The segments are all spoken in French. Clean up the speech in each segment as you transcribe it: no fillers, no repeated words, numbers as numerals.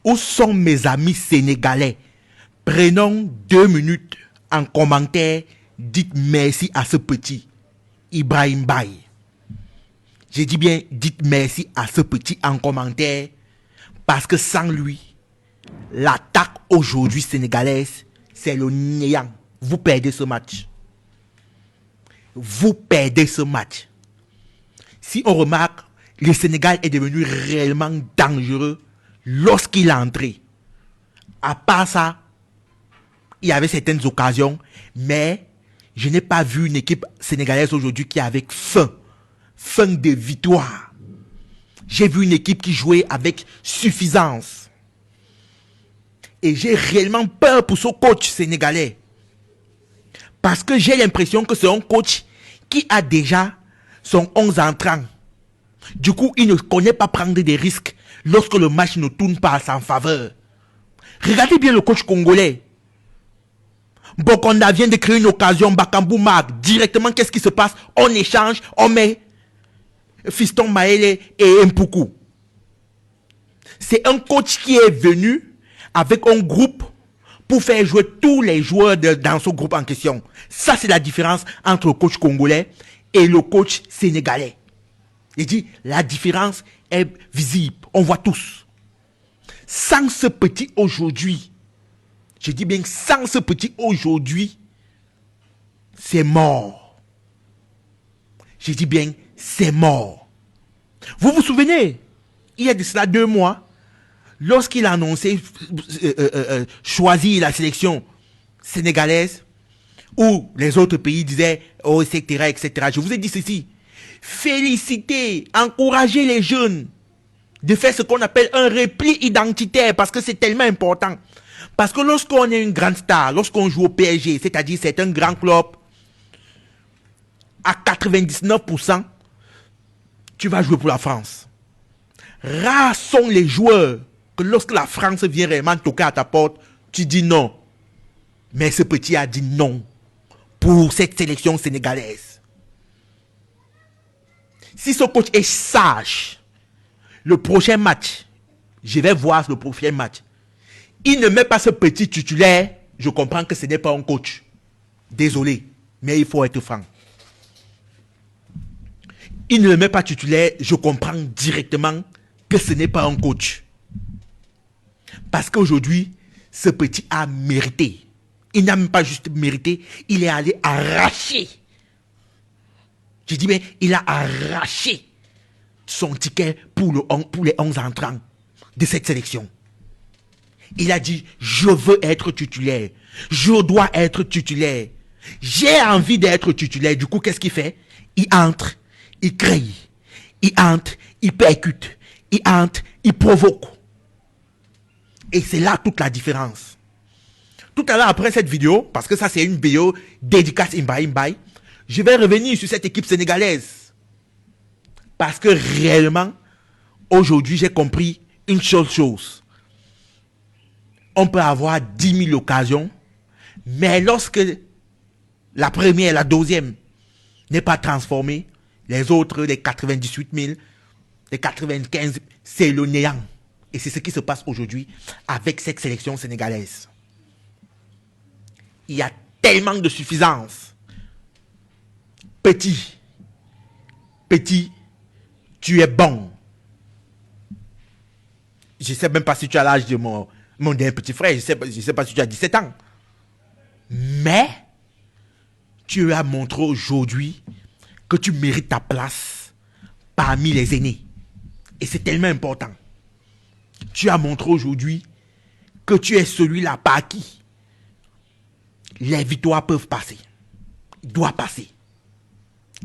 Où sont mes amis sénégalais? Prenons 2 minutes en commentaire. Dites merci à ce petit Ibrahim Baye. J'ai dit bien, dites merci à ce petit en commentaire. Parce que sans lui, l'attaque aujourd'hui sénégalaise, c'est le néant. Vous perdez ce match. Vous perdez ce match. Si on remarque, le Sénégal est devenu réellement dangereux lorsqu'il est entré. À part ça, il y avait certaines occasions, mais je n'ai pas vu une équipe sénégalaise aujourd'hui qui avait faim de victoire. J'ai vu une équipe qui jouait avec suffisance. Et j'ai réellement peur pour ce coach sénégalais. Parce que j'ai l'impression que c'est un coach qui a déjà son 11 entrants. Du coup, il ne connaît pas prendre des risques lorsque le match ne tourne pas à sa faveur. Regardez bien le coach congolais. Bokonda vient de créer une occasion, Bakambu marque. Directement, qu'est-ce qui se passe? On échange, on met Fiston Maele et Mpuku. C'est un coach qui est venu avec un groupe pour faire jouer tous les joueurs dans ce groupe en question. Ça, c'est la différence entre le coach congolais et le coach sénégalais. Il dit, la différence est visible. On voit tous. Sans ce petit aujourd'hui, je dis bien sans ce petit aujourd'hui, c'est mort. Je dis bien, c'est mort. Vous vous souvenez, il y a de cela 2 mois, lorsqu'il a annoncé choisir la sélection sénégalaise, où les autres pays disaient, oh, etc., etc. Je vous ai dit ceci. Féliciter, encourager les jeunes de faire ce qu'on appelle un repli identitaire, parce que c'est tellement important. Parce que lorsqu'on est une grande star, lorsqu'on joue au PSG, c'est-à-dire c'est un grand club, à 99%, tu vas jouer pour la France. Rares sont les joueurs que lorsque la France vient réellement toquer à ta porte, tu dis non. Mais ce petit a dit non pour cette sélection sénégalaise. Si ce coach est sage, le prochain match, je vais voir le prochain match. Il ne met pas ce petit titulaire, je comprends que ce n'est pas un coach. Désolé, mais il faut être franc. Il ne le met pas titulaire, je comprends directement que ce n'est pas un coach. Parce qu'aujourd'hui, ce petit a mérité. Il n'a même pas juste mérité, il est allé arracher. Je dis bien, il a arraché son ticket pour les 11 entrants de cette sélection. Il a dit, je veux être titulaire. Je dois être titulaire. J'ai envie d'être titulaire. Du coup, qu'est-ce qu'il fait? Il entre, il crée. Il entre, il percute. Il entre, il provoque. Et c'est là toute la différence. Tout à l'heure, après cette vidéo, parce que ça c'est une vidéo dédicace Ibrahim Baye, je vais revenir sur cette équipe sénégalaise. Parce que réellement, aujourd'hui, j'ai compris une seule chose. On peut avoir 10 000 occasions, mais lorsque la première, la deuxième n'est pas transformée, les autres, les 98 000, les 95 000, c'est le néant. Et c'est ce qui se passe aujourd'hui avec cette sélection sénégalaise. Il y a tellement de suffisance. Petit, tu es bon. Je ne sais même pas si tu as l'âge de mon dernier petit frère. Je ne sais pas si tu as 17 ans. Mais, tu as montré aujourd'hui que tu mérites ta place parmi les aînés. Et c'est tellement important. Tu as montré aujourd'hui que tu es celui-là par qui les victoires peuvent passer. Ils doivent passer.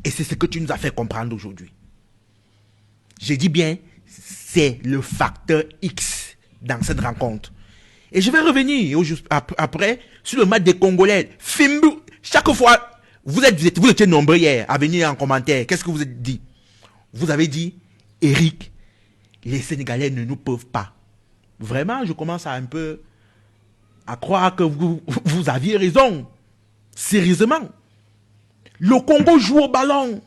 Et c'est ce que tu nous as fait comprendre aujourd'hui. Je dis bien, c'est le facteur X dans cette rencontre. Et je vais revenir après sur le match des Congolais. Fimbu, chaque fois, vous étiez nombreux hier à venir en commentaire. Qu'est-ce que vous avez dit? Vous avez dit, Eric, les Sénégalais ne nous peuvent pas. Vraiment, je commence à croire que vous aviez raison. Sérieusement. Le Congo joue au ballon.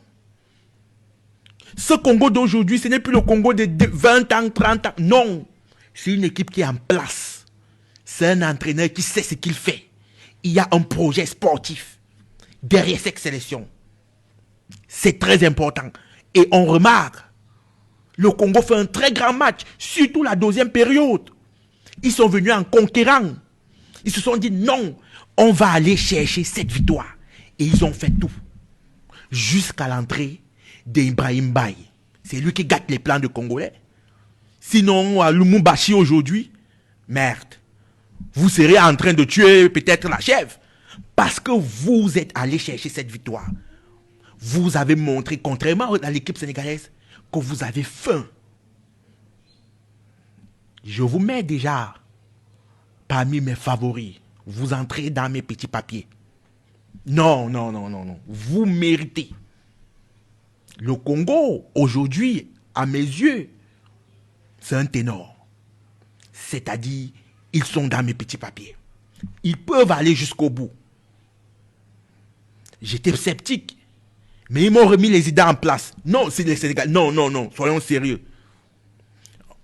Ce Congo d'aujourd'hui, ce n'est plus le Congo de 20 ans, 30 ans. Non. C'est une équipe qui est en place. C'est un entraîneur qui sait ce qu'il fait. Il y a un projet sportif derrière cette sélection. C'est très important. Et on remarque, le Congo fait un très grand match, surtout la deuxième période. Ils sont venus en conquérant. Ils se sont dit non, on va aller chercher cette victoire. Et ils ont fait tout. Jusqu'à l'entrée d'Ibrahim Baye. C'est lui qui gâte les plans de Congolais. Sinon, à Lumumbashi aujourd'hui, merde. Vous serez en train de tuer peut-être la chèvre. Parce que vous êtes allé chercher cette victoire. Vous avez montré, contrairement à l'équipe sénégalaise, que vous avez faim. Je vous mets déjà parmi mes favoris. Vous entrez dans mes petits papiers. Non, non, non, non, non. Vous méritez. Le Congo, aujourd'hui, à mes yeux, c'est un ténor. C'est-à-dire, ils sont dans mes petits papiers. Ils peuvent aller jusqu'au bout. J'étais sceptique. Mais ils m'ont remis les idées en place. Non, c'est les Sénégalais. Non, non, non. Soyons sérieux.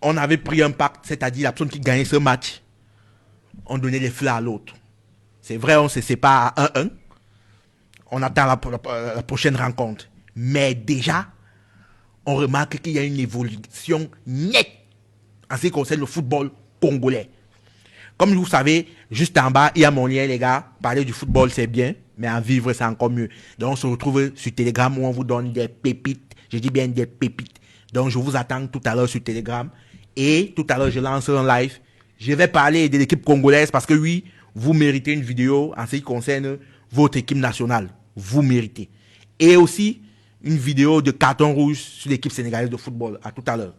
On avait pris un pacte, c'est-à-dire la personne qui gagnait ce match, on donnait les fleurs à l'autre. C'est vrai, on se sépare à 1-1. On attend la prochaine rencontre. Mais déjà, on remarque qu'il y a une évolution nette en ce qui concerne le football congolais. Comme vous savez, juste en bas, il y a mon lien, les gars. Parler du football, c'est bien, mais en vivre, c'est encore mieux. Donc, on se retrouve sur Telegram où on vous donne des pépites. Je dis bien des pépites. Donc, je vous attends tout à l'heure sur Telegram. Et tout à l'heure, je lance un live. Je vais parler de l'équipe congolaise parce que oui, vous méritez une vidéo en ce qui concerne votre équipe nationale. Vous méritez. Et aussi, une vidéo de carton rouge sur l'équipe sénégalaise de football. À tout à l'heure.